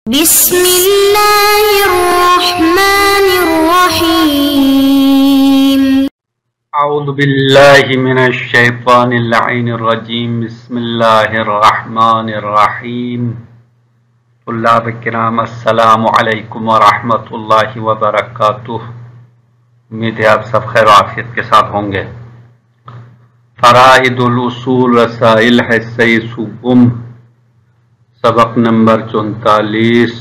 بسم الله الرحمن الرحيم. اعوذ باللہ من الشیطان اللعین الرجیم. بسم اللہ الرحمن الرحیم. طلاب کرام السلام علیکم ورحمۃ اللہ وبرکاتہ. امید ہے آپ سب خیر و عافیت کے ساتھ ہوں گے. فرائض الاصول رسائل حصہ سوم سبق نمبر 44.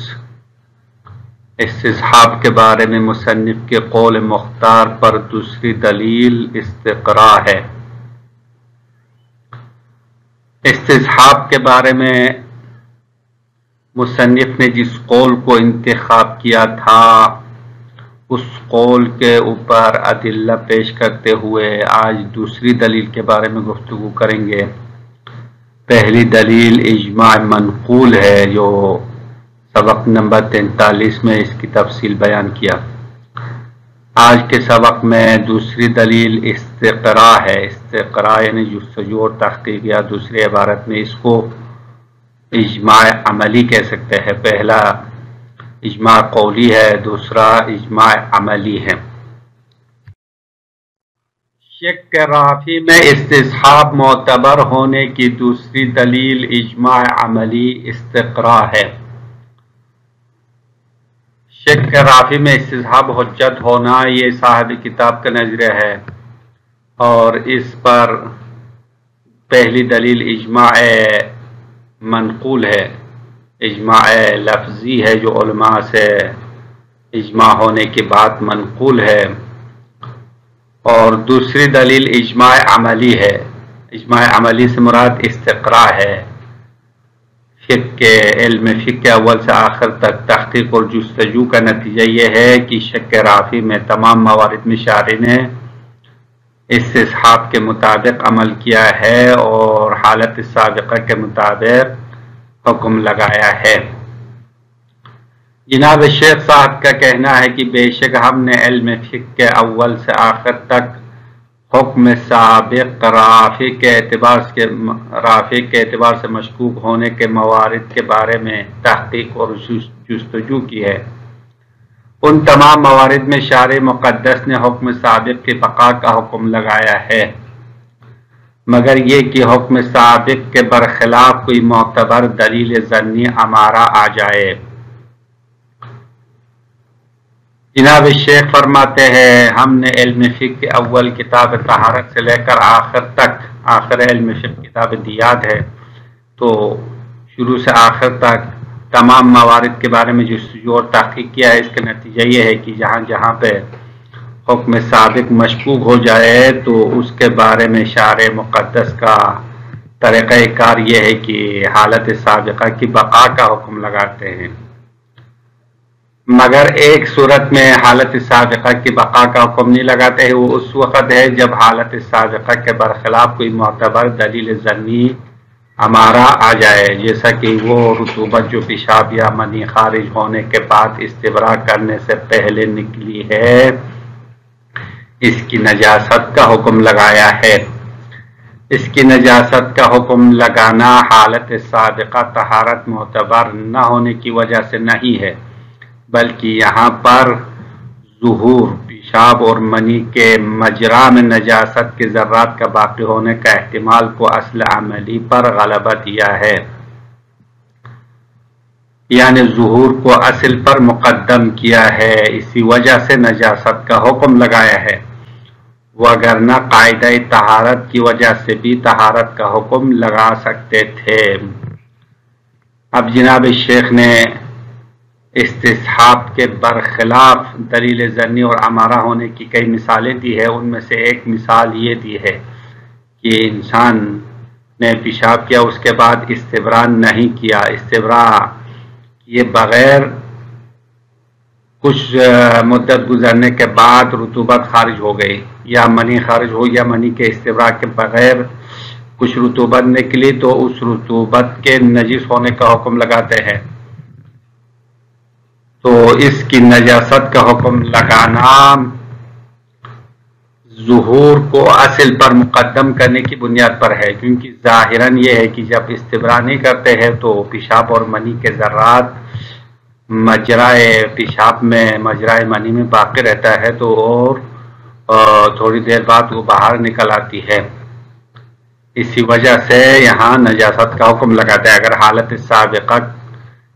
استصحاب کے بارے میں مصنف کے قول مختار پر دوسری دلیل استقراء ہے. استصحاب کے بارے میں مصنف نے جس قول کو انتخاب کیا تھا اس قول کے اوپر ادلہ پیش کرتے ہوئے آج دوسری دلیل کے بارے میں گفتگو کریں گے. پہلی دلیل اجماع منقول ہے جو سبق نمبر 43 میں اس کی تفصیل بیان کیا. آج کے سبق میں دوسری دلیل استقراء ہے. استقراء یعنی جستجو اور تحقیق، یا دوسری عبارت میں اس کو اجماع عملی کہہ سکتے ہیں. پہلا اجماع قولی ہے، دوسرا اجماع عملی ہے. شک رافی میں استصحاب معتبر ہونے کی دوسری دلیل اجماع عملی استقراء ہے. شک رافی میں استصحاب حجت ہونا یہ صاحب کتاب کا نظریہ ہے، اور اس پر پہلی دلیل اجماع منقول ہے، اجماع لفظی ہے جو علماء سے اجماع ہونے کی بات منقول ہے. اور دوسری دلیل اجماع عملی ہے. اجماع عملی سے مراد استقراء ہے. علم فقہ کے اول سے آخر تک تحقیق اور جستجو کا نتیجہ یہ ہے کہ شک رافی میں تمام موارد میں شارع نے استصحاب کے مطابق عمل کیا ہے اور حالت سابقہ کے مطابق حکم لگایا ہے. جناب شیخ صاحب کا کہنا ہے کہ بے شک ہم نے علم فقہ کے اول سے آخر تک حکم سابق رافع کے اعتبار سے مشکوک ہونے کے موارد کے بارے میں تحقیق اور جستجو کی ہے. ان تمام موارد میں شارع مقدس نے حکم سابق کی بقا کا حکم لگایا ہے، مگر یہ کہ حکم سابق کے برخلاف کوئی معتبر دلیل ظنی امارہ آ جائے. جناب شیخ فرماتے ہیں ہم نے علم فقہ کے اول کتاب طہارت سے لے کر آخر تک، آخر علم فقہ کتاب دیات ہے، تو شروع سے آخر تک تمام موارد کے بارے میں جستجو اور تحقیق کیا ہے. اس کا نتیجہ یہ ہے کہ جہاں جہاں پہ حکم سابق مشکوک ہو جائے تو اس کے بارے میں شارع مقدس کا طریقہ کار یہ ہے کہ حالت سابقہ کی بقا کا حکم لگاتے ہیں. مگر ایک صورت میں حالت سابقہ کی بقا کا حکم نہیں لگاتے ہیں، وہ اس وقت ہے جب حالت سابقہ کے برخلاف کوئی معتبر دلیل ظنی امارہ آ جائے، جیسا کہ وہ رطوبت جو پیشاب یا منی خارج ہونے کے بعد استبراء کرنے سے پہلے نکلی ہے اس کی نجاست کا حکم لگایا ہے. اس کی نجاست کا حکم لگانا حالت سابقہ طہارت معتبر نہ ہونے کی وجہ سے نہیں ہے، بلکہ یہاں پر ظہور پیشاب اور منی کے مجرا میں نجاست کے ذرات کا باقی ہونے کا احتمال کو اصل عملی پر غلبہ دیا ہے، یعنی ظہور کو اصل پر مقدم کیا ہے، اسی وجہ سے نجاست کا حکم لگایا ہے. وگرنہ قاعدہ طہارت کی وجہ سے بھی طہارت کا حکم لگا سکتے تھے. اب جناب شیخ نے استصحاب کے برخلاف دلیل ظنی اور امارہ ہونے کی کئی مثالیں دی ہے. ان میں سے ایک مثال یہ دی ہے کہ انسان نے پیشاب کیا، اس کے بعد استبراء نہیں کیا، استبراء کیے بغیر کچھ مدت گزرنے کے بعد رطوبت خارج ہو گئی، یا منی خارج ہو، یا منی کے استبراء کے بغیر کچھ رطوبت نکلی، تو اس رطوبت کے نجس ہونے کا حکم لگاتے ہیں. تو اس کی نجاست کا حکم لگانا ظہور کو اصل پر مقدم کرنے کی بنیاد پر ہے، کیونکہ ظاہراً یہ ہے کہ جب استبراء نہیں کرتے ہیں تو پیشاب اور منی کے ذرات مجرائے پیشاب میں مجرائے منی میں باقی رہتا ہے تو اور تھوڑی دیر بعد وہ باہر نکل آتی ہے، اسی وجہ سے یہاں نجاست کا حکم لگاتا ہے۔ اگر حالت سابقہ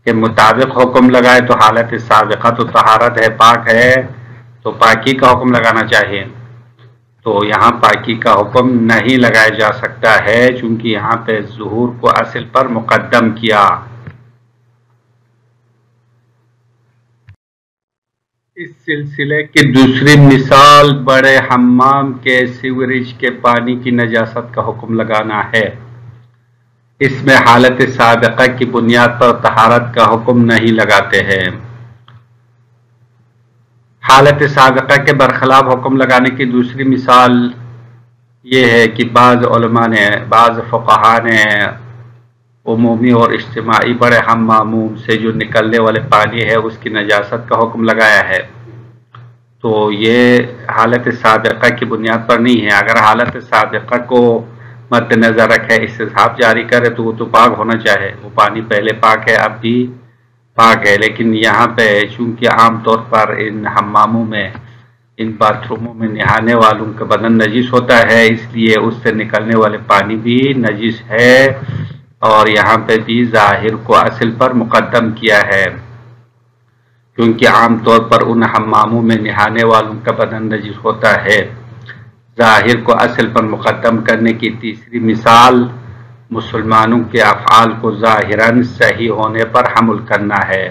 کے مطابق حکم لگائے تو حالت سابقہ تو طہارت ہے، پاک ہے، تو پاکی کا حکم لگانا چاہیے، تو یہاں پاکی کا حکم نہیں لگایا جا سکتا ہے چونکہ یہاں پہ ظہور کو اصل پر مقدم کیا۔ اس سلسلے کی دوسری مثال بڑے حمام کے سیوریج کے پانی کی نجاست کا حکم لگانا ہے۔ اس میں حالت سابقہ کی بنیاد پر طہارت کا حکم نہیں لگاتے ہیں۔ حالت سابقہ کے برخلاف حکم لگانے کی دوسری مثال یہ ہے کہ بعض علماء نے، بعض فقہا نے عمومی اور اجتماعی بڑے حماموں سے جو نکلنے والے پانی ہے اس کی نجاست کا حکم لگایا ہے، تو یہ حالت سابقہ کی بنیاد پر نہیں ہے۔ اگر حالت سابقہ کو مد نظر رکھے استصحاب جاری کرے تو وہ تو پاک ہونا چاہے، وہ پانی پہلے پاک ہے اب بھی پاک ہے، لیکن یہاں پہ چونکہ عام طور پر ان حماموں میں، ان باتھ روموں میں نہانے والوں کا بدن نجس ہوتا ہے، اس لیے اس سے نکلنے والے پانی بھی نجس ہے، اور یہاں پہ بھی ظاہر کو اصل پر مقدم کیا ہے، کیونکہ عام طور پر ان حماموں میں نہانے والوں کا بدن نجس ہوتا ہے۔ ظاہر کو اصل پر مقدم کرنے کی تیسری مثال مسلمانوں کے افعال کو ظاہراً صحیح ہونے پر حمل کرنا ہے۔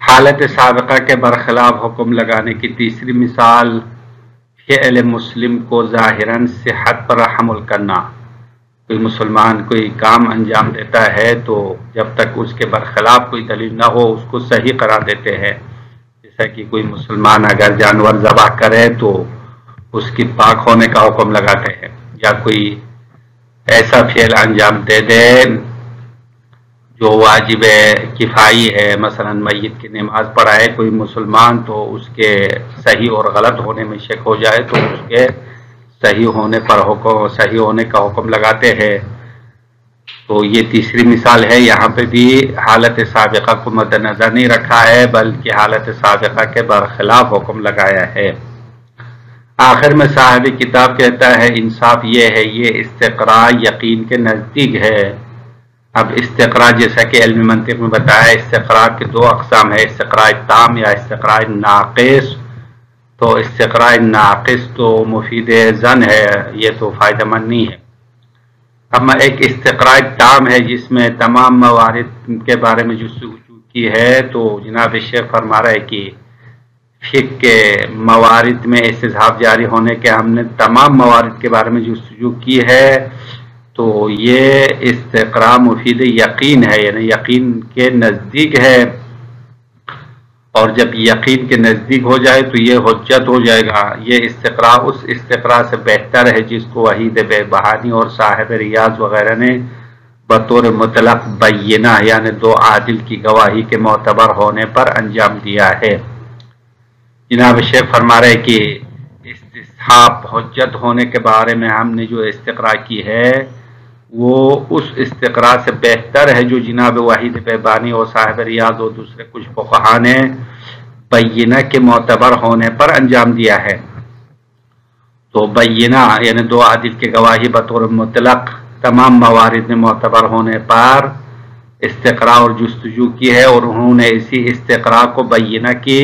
حالت سابقہ کے برخلاف حکم لگانے کی تیسری مثال فعل مسلم کو ظاہراً صحت پر حمل کرنا۔ کوئی مسلمان کوئی کام انجام دیتا ہے تو جب تک اس کے برخلاف کوئی دلیل نہ ہو اس کو صحیح قرار دیتے ہیں، جیسا کہ کوئی مسلمان اگر جانور ذبح کرے تو اس کی پاک ہونے کا حکم لگاتے ہیں، یا کوئی ایسا فعل انجام دے دے جو واجب کفائی ہے، مثلا میت کی نماز پڑھائے کوئی مسلمان تو اس کے صحیح اور غلط ہونے میں شک ہو جائے تو اس کے صحیح ہونے پر حکم، صحیح ہونے کا حکم لگاتے ہیں۔ تو یہ تیسری مثال ہے، یہاں پہ بھی حالت سابقہ کو مد نظر نہیں رکھا ہے بلکہ حالت سابقہ کے برخلاف حکم لگایا ہے۔ آخر میں صاحب کتاب کہتا ہے انصاف یہ ہے، یہ استقراء یقین کے نزدیک ہے۔ اب استقراء جیسا کہ علم منطق میں بتایا، استقراء کے دو اقسام ہے، استقراء تام یا استقراء ناقص۔ تو استقراء ناقص تو مفید ظن ہے، یہ تو فائدہ مند نہیں ہے۔ اما ایک استقراء تام ہے جس میں تمام موارد کے بارے میں جستجو کی ہے، تو جناب شیخ فرما رہا ہے کہ فقہ کے موارد میں استصحاب جاری ہونے کے ہم نے تمام موارد کے بارے میں جستجو کی ہے، تو یہ استقراء مفید یقین ہے، یعنی یقین کے نزدیک ہے، اور جب یقین کے نزدیک ہو جائے تو یہ حجت ہو جائے گا۔ یہ استقراء اس استقراء سے بہتر ہے جس کو وحید بہبہانی اور صاحب ریاض وغیرہ نے بطور مطلق بینہ یعنی دو عادل کی گواہی کے معتبر ہونے پر انجام دیا ہے۔ جناب شیخ فرما رہے کہ استصحاب حجت ہونے کے بارے میں ہم نے جو استقراء کی ہے وہ اس استقراء سے بہتر ہے جو جناب وحید بہبہانی اور صاحب ریاض اور دوسرے کچھ فقہا نے بینہ کے معتبر ہونے پر انجام دیا ہے۔ تو بینہ یعنی دو عادل کی گواہی بطور مطلق تمام موارد میں معتبر ہونے پر استقراء اور جستجو کی ہے، اور انہوں نے اسی استقراء کو بینہ کی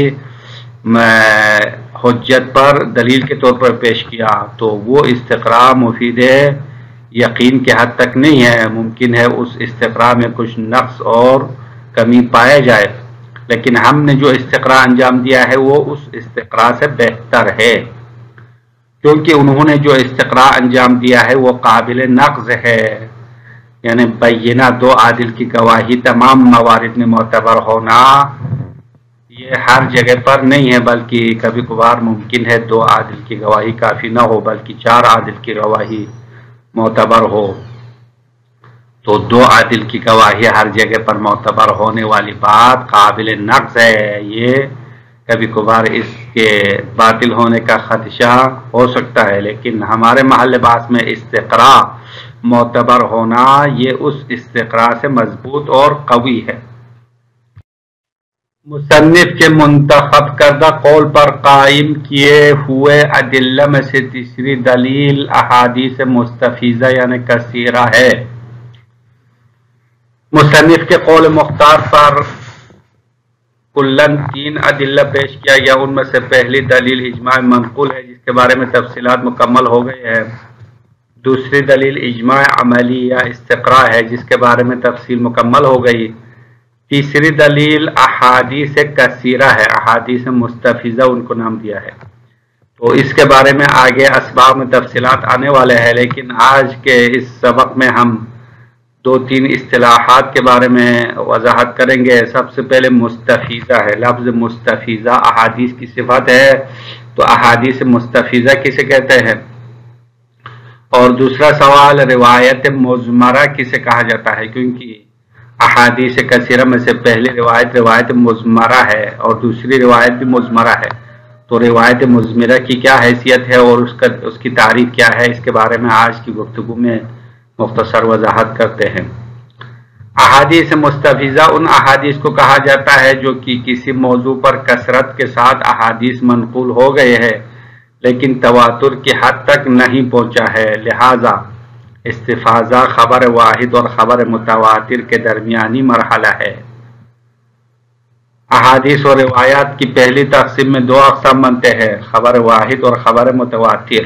حجت پر دلیل کے طور پر پیش کیا، تو وہ استقراء مفید یقین کے حد تک نہیں ہے، ممکن ہے اس استقراء میں کچھ نقص اور کمی پایا جائے، لیکن ہم نے جو استقراء انجام دیا ہے وہ اس استقراء سے بہتر ہے، کیونکہ انہوں نے جو استقراء انجام دیا ہے وہ قابل نقض ہے، یعنی بینہ دو عادل کی گواہی تمام موارد میں معتبر ہونا یہ ہر جگہ پر نہیں ہے، بلکہ کبھی کبھار ممکن ہے دو عادل کی گواہی کافی نہ ہو بلکہ چار عادل کی گواہی معتبر ہو، تو دو عادل کی گواہی ہر جگہ پر معتبر ہونے والی بات قابل نقض ہے، یہ کبھی کبھار اس کے باطل ہونے کا خدشہ ہو سکتا ہے، لیکن ہمارے محل بحث میں استقراء معتبر ہونا یہ اس استقراء سے مضبوط اور قوی ہے۔ مصنف کے منتخب کردہ قول پر قائم کیے ہوئے ادلہ میں سے تیسری دلیل احادیث مستفیضہ یعنی کثیرہ ہے۔ مصنف کے قول مختار پر کلن 3 ادلہ پیش کیا گیا، ان میں سے پہلی دلیل اجماع منقول ہے جس کے بارے میں تفصیلات مکمل ہو گئی ہے، دوسری دلیل اجماع عملی یا استقراء ہے جس کے بارے میں تفصیل مکمل ہو گئی، تیسری دلیل احادیث کثیرہ ہے، احادیث مستفیضہ ان کو نام دیا ہے۔ تو اس کے بارے میں آگے اسباب میں تفصیلات آنے والے ہیں، لیکن آج کے اس سبق میں ہم 2-3 اصطلاحات کے بارے میں وضاحت کریں گے۔ سب سے پہلے مستفیضہ ہے، لفظ مستفیضہ احادیث کی صفت ہے، تو احادیث مستفیضہ کسے کہتے ہیں؟ اور دوسرا سوال روایت مضمرہ کسے کہا جاتا ہے؟ کیونکہ احادیث کثیرہ میں سے پہلی روایت مضمرہ ہے اور دوسری روایت بھی مضمرہ ہے، تو روایت مضمرہ کی کیا حیثیت ہے اور اس کی تعریف کیا ہے، اس کے بارے میں آج کی گفتگو میں مختصر وضاحت کرتے ہیں۔ احادیث مستفیضہ ان احادیث کو کہا جاتا ہے جو کہ کسی موضوع پر کثرت کے ساتھ احادیث منقول ہو گئے ہیں لیکن تواتر کی حد تک نہیں پہنچا ہے، لہذا استفاضہ خبر واحد اور خبر متواتر کے درمیانی مرحلہ ہے۔ احادیث اور روایات کی پہلی تقسیم میں 2 اقسام بنتے ہیں، خبر واحد اور خبر متواتر۔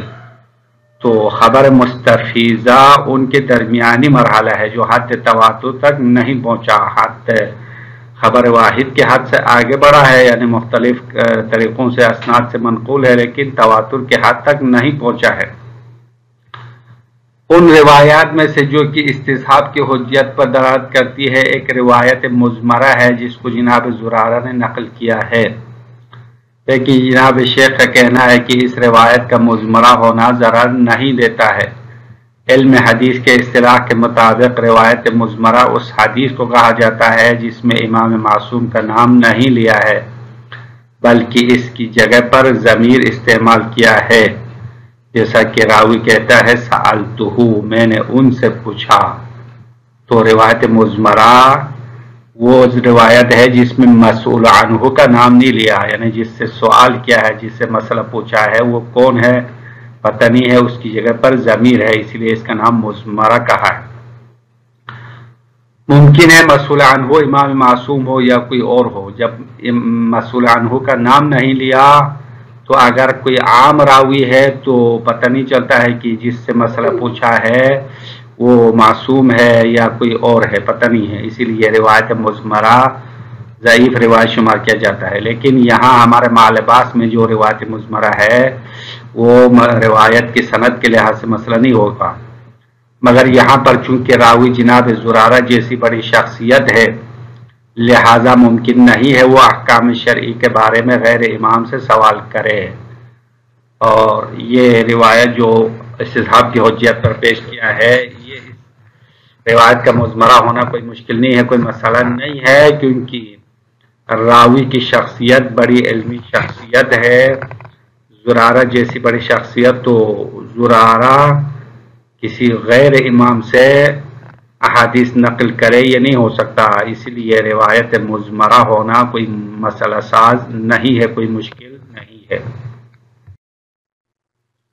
تو خبر مستفیضہ ان کے درمیانی مرحلہ ہے جو حد تواتر تک نہیں پہنچا، خبر واحد کے حد سے آگے بڑھا ہے، یعنی مختلف طریقوں سے اسناد سے منقول ہے لیکن تواتر کے حد تک نہیں پہنچا ہے۔ ان روایات میں سے جو کہ استصحاب کی حجیت پر دلالت کرتی ہے ایک روایت مضمرہ ہے جس کو جناب زرارہ نے نقل کیا ہے، لیکن جناب شیخ کا کہنا ہے کہ اس روایت کا مضمرہ ہونا ضرر نہیں دیتا ہے۔ علم حدیث کے اصطلاح کے مطابق روایت مضمرہ اس حدیث کو کہا جاتا ہے جس میں امام معصوم کا نام نہیں لیا ہے بلکہ اس کی جگہ پر ضمیر استعمال کیا ہے، جیسا کہ راوی کہتا ہے سألتہو، میں نے ان سے پوچھا۔ تو روایت مضمرہ وہ روایت ہے جس میں مسئول عنہ کا نام نہیں لیا، یعنی جس سے سوال کیا ہے، جس سے مسئلہ پوچھا ہے وہ کون ہے پتہ نہیں ہے، اس کی جگہ پر ضمیر ہے، اس لیے اس کا نام مضمرہ کہا ہے۔ ممکن ہے مسئول عنہ امام معصوم ہو یا کوئی اور ہو، جب مسئول عنہ کا نام نہیں لیا تو اگر کوئی عام راوی ہے تو پتہ نہیں چلتا ہے کہ جس سے مسئلہ پوچھا ہے وہ معصوم ہے یا کوئی اور ہے، پتہ نہیں ہے، اسی لیے روایت مضمرہ ضعیف روایت شمار کیا جاتا ہے۔ لیکن یہاں ہمارے مالباس میں جو روایت مضمرہ ہے وہ روایت کی سند کے لحاظ سے مسئلہ نہیں ہوگا، مگر یہاں پر چونکہ راوی جناب زرارہ جیسی بڑی شخصیت ہے لہذا ممکن نہیں ہے وہ احکام شرعی کے بارے میں غیر امام سے سوال کرے، اور یہ روایت جو استصحاب کی حجیت پر پیش کیا ہے یہ روایت کا مضمرہ ہونا کوئی مشکل نہیں ہے، کوئی مسئلہ نہیں ہے، کیونکہ راوی کی شخصیت بڑی علمی شخصیت ہے، زرارہ جیسی بڑی شخصیت، تو زرارہ کسی غیر امام سے احادیث نقل کرے یہ نہیں ہو سکتا، اسی لیے روایت مضمرہ ہونا کوئی مسئلہ ساز نہیں ہے، کوئی مشکل نہیں ہے۔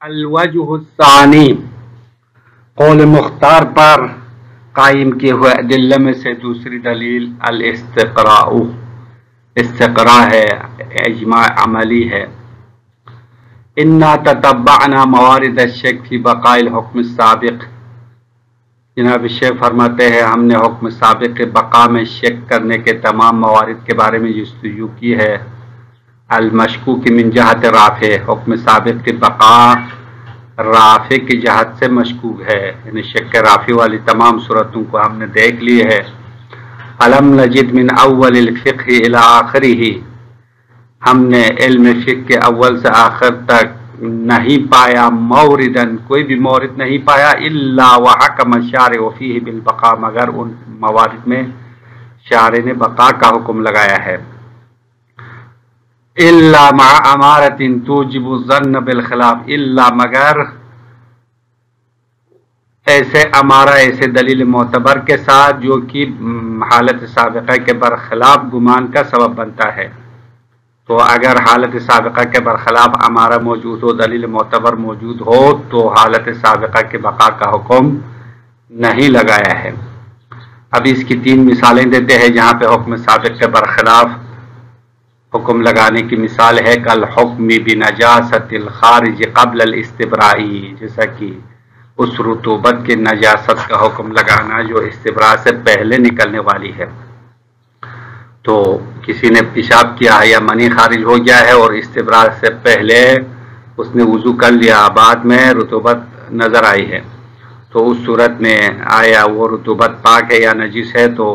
الوجہ الثانی، قول مختار پر قائم کیے ہوئے ادلہ میں سے دوسری دلیل الاستقراء، استقراء ہے، اجماع عملی ہے۔ انا تتبعنا موارد الشک فی بقاء الحکم السابق، جناب شیخ فرماتے ہیں ہم نے حکم سابق کے بقا میں شک کرنے کے تمام موارد کے بارے میں جستجو کی ہے۔ المشکوک من جہت رافع، حکم سابق کی بقا رافع کی جہت سے مشکوک ہے، یعنی شک رافع والی تمام صورتوں کو ہم نے دیکھ لی ہے۔ علم نجد من اول الفقہ الى آخرہ، ہم نے علم فقہ کے اول سے آخر تک نہیں پایا موردن، کوئی بھی مورد نہیں پایا، الا وحکم الشارع فیہ بالبقاء، مگر ان موارد میں شارع نے بقا کا حکم لگایا ہے۔ الا مع امارۃ توجب الظن بالخلاف، الا مگر ایسے امارہ ایسے دلیل معتبر کے ساتھ جو کہ حالت سابقہ کے برخلاف گمان کا سبب بنتا ہے. تو اگر حالت سابقہ کے برخلاف امارہ موجود ہو، دلیل معتبر موجود ہو، تو حالت سابقہ کے بقا کا حکم نہیں لگایا ہے. اب اس کی 3 مثالیں دیتے ہیں جہاں پہ حکم سابق کے برخلاف حکم لگانے کی مثال ہے کل حکم بنجاست الخارج قبل الاستبرائی، جیسا کہ اس رطوبت کے نجاست کا حکم لگانا جو استبراء سے پہلے نکلنے والی ہے. تو کسی نے پیشاب کیا ہے یا منی خارج ہو گیا ہے اور استبراء سے پہلے اس نے وضو کر لیا، بعد میں رطوبت نظر آئی ہے، تو اس صورت میں آیا وہ رطوبت پاک ہے یا نجس ہے، تو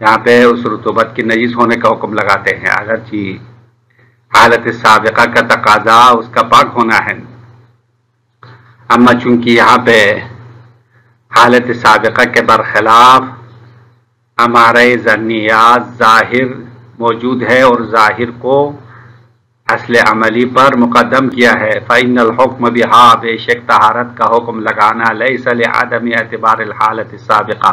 یہاں پہ اس رطوبت کی نجس ہونے کا حکم لگاتے ہیں، اگرچہ حالت سابقہ کا تقاضا اس کا پاک ہونا ہے. اما چونکہ یہاں پہ حالت سابقہ کے برخلاف ہمارے ظنیات ظاہر موجود ہے اور ظاہر کو اصل عملی پر مقدم کیا ہے، فَإِنَّ الْحُكْمَ بِهَا، بے شک طہارت کا حکم لگانا لَيْسَ لِعَدَمِ اعتبار الحالت السابقہ،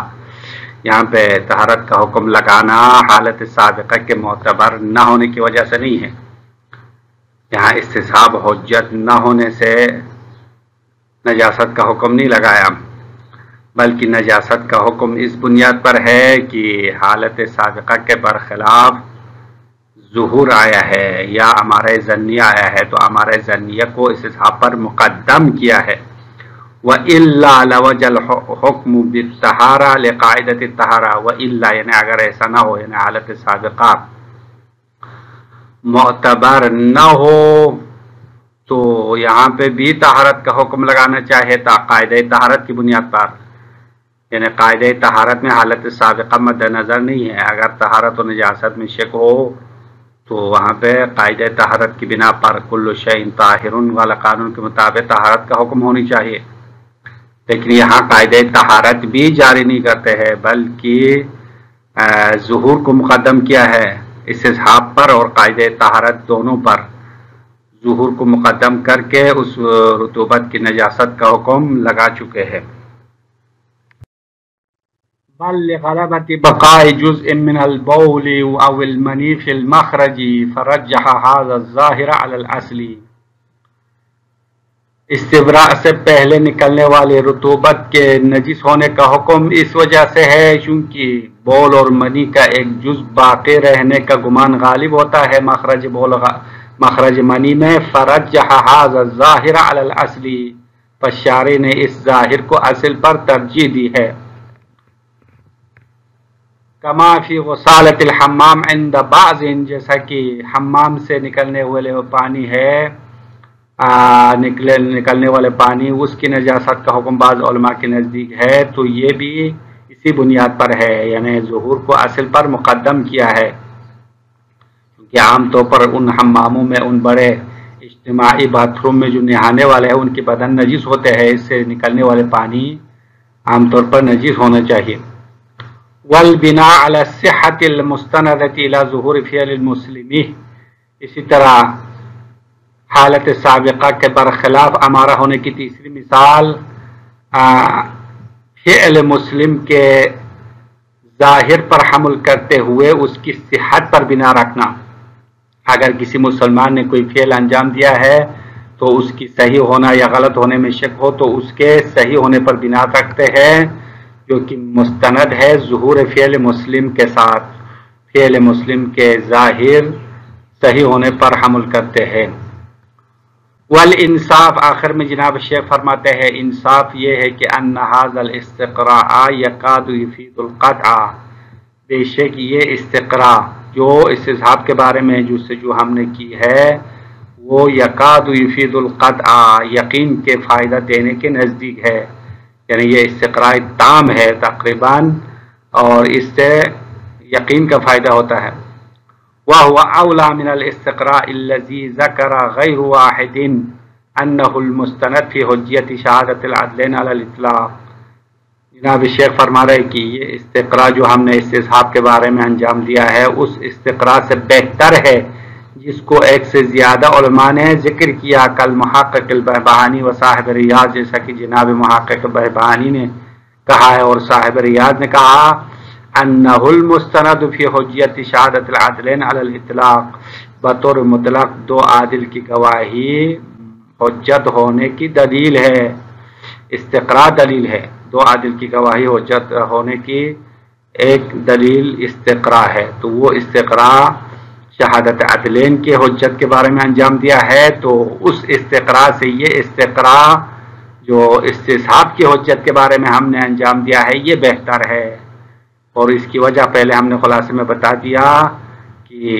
یہاں پہ طہارت کا حکم لگانا حالت سابقہ کے معتبر نہ ہونے کی وجہ سے نہیں ہے. یہاں استصحاب حجت نہ ہونے سے نجاست کا حکم نہیں لگایا، بلکہ نجاست کا حکم اس بنیاد پر ہے کہ حالت سابقہ کے برخلاف ظہور آیا ہے یا امارہ ظنیہ آیا ہے، تو امارہ ظنیہ کو استصحاب پر مقدم کیا ہے. وَإِلَّا لَوَجَ الْحُكْمُ بِالطَّهَارَةِ لِقَاعِدَةِ الطَّهَارَةِ، وَإِلَّا یعنی اگر ایسا نہ ہو، یعنی حالت سابقہ معتبر نہ ہو تو یہاں پہ بھی طہارت کا حکم لگانا چاہے تا قاعدہ طہارت کی بنیاد پر، یعنی قاعدہ طہارت میں حالت سابقہ مد نظر نہیں ہے. اگر طہارت و نجاست میں شک ہو تو وہاں پہ قاعدہ طہارت کی بنا پر کل شیء طاہر والا قانون کے مطابق طہارت کا حکم ہونی چاہیے. لیکن یہاں قاعدہ طہارت بھی جاری نہیں کرتے ہیں، بلکہ ظہور کو مقدم کیا ہے استصحاب پر اور قاعدہ طہارت دونوں پر. ظہور کو مقدم کر کے اس رطوبت کی نجاست کا حکم لگا چکے ہیں. بل لغلبۃ بقاء جزء من البول او المنی فی المخرج فرجح هذا الظاہر علی الاصل، استبراء سے پہلے نکلنے والی رطوبت کے نجس ہونے کا حکم اس وجہ سے ہے چونکہ بول اور منی کا ایک جز باقی رہنے کا گمان غالب ہوتا ہے مخرج منی میں. فرجح هذا الظاہر علی الاصل، پس شارع نے اس ظاہر کو اصل پر ترجیح دی ہے. کما فی غسالۃ الحمام عند بعض، جیسا کہ حمام سے نکلنے والے پانی ہے نکلنے والے پانی اس کی نجاست کا حکم بعض علماء کے نزدیک ہے، تو یہ بھی اسی بنیاد پر ہے، یعنی ظہور کو اصل پر مقدم کیا ہے. کیونکہ عام طور پر ان حماموں میں، ان بڑے اجتماعی باتھ روم میں جو نہانے والے ہیں ان کے بدن نجس ہوتے ہیں، اس سے نکلنے والے پانی عام طور پر نجس ہونا چاہیے. والبناء على الصحة المستندة الى ظہور فعل المسلم، اسی طرح حالت سابقہ کے برخلاف امارہ ہونے کی تیسری مثال فعل مسلم کے ظاہر پر حمل کرتے ہوئے اس کی صحت پر بنا رکھنا. اگر کسی مسلمان نے کوئی فعل انجام دیا ہے تو اس کی صحیح ہونا یا غلط ہونے میں شک ہو تو اس کے صحیح ہونے پر بنا رکھتے ہیں، جو کہ مستند ہے ظہور فعل مسلم کے ساتھ. فعل مسلم کے ظاہر صحیح ہونے پر حمل کرتے ہیں. والانصاف، آخر میں جناب شیخ فرماتے ہیں انصاف یہ ہے کہ ان هذا الاستقراء یکاد یفید القطع، بے شک یہ استقراء جو استصحاب کے بارے میں جو ہم نے کی ہے وہ یکاد یفید القطع، یقین کے فائدہ دینے کے نزدیک ہے، یعنی یہ استقراء تام ہے تقریباً اور اس سے یقین کا فائدہ ہوتا ہے. وَهُوَ أَوْلَى مِنَ الْإِسْتِقْرَاءِ الَّذِي ذَكَرَ غَيْرُ وَاحِدٍ أَنَّهُ الْمُسْتَنَدُ فِي حُجِّيَّةِ شَهَادَةِ الْعَدْلَيْنِ عَلَى الْإِطْلَاقِ. جناب شیخ فرما رہے کہ یہ استقراء جو ہم نے استصحاب کے بارے میں انجام دیا ہے اس استقراء سے بہتر ہے جس کو ایک سے زیادہ علماء نے ذکر کیا کل محقق البہبہانی و صاحب ریاض، جیسا کہ جناب محقق البہبہانی نے کہا ہے اور صاحب ریاض نے کہا انہ المستند فی حجیت شہادت العدلین علی الاطلاق، بطور مطلق دو عادل کی گواہی حجت ہونے کی دلیل ہے، استقراء دلیل ہے، دو عادل کی گواہی حجت ہونے کی ایک دلیل استقراء ہے۔ تو وہ استقراء شہادت عدلین کے حجت کے بارے میں انجام دیا ہے، تو اس استقراء سے یہ استقراء جو استصحاب کی حجت کے بارے میں ہم نے انجام دیا ہے یہ بہتر ہے، اور اس کی وجہ پہلے ہم نے خلاصے میں بتا دیا کہ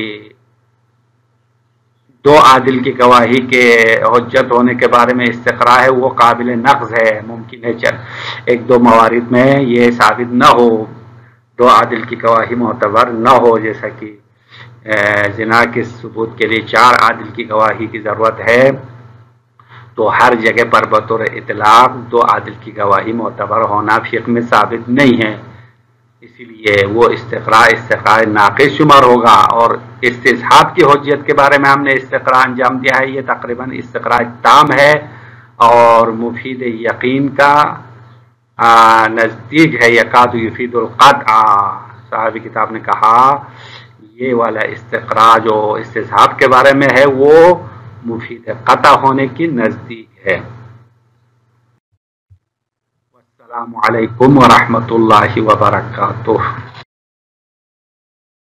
دو عادل کی گواہی کے حجت ہونے کے بارے میں استقراء ہے وہ قابل نقض ہے، ممکن ہے ایک دو موارد میں یہ ثابت نہ ہو، دو عادل کی گواہی معتبر نہ ہو، جیسا کہ زنا کے ثبوت کے لیے 4 عادل کی گواہی کی ضرورت ہے، تو ہر جگہ پر بطور اطلاق دو عادل کی گواہی معتبر ہونا فقہ میں ثابت نہیں ہے، اسی لیے وہ استقراء ناقص شمار ہوگا۔ اور استصحاب کی حجت کے بارے میں ہم نے استقراء انجام دیا ہے، یہ تقریباً استقراء تام ہے اور مفید یقین کا نزدیک ہے، یکاد یفید القطع، صاحب کتاب نے کہا یہ والا استقراء جو استصحاب کے بارے میں ہے وہ مفید قطع ہونے کی نزدیک ہے۔ السلام علیکم ورحمۃ اللہ وبرکاتہ۔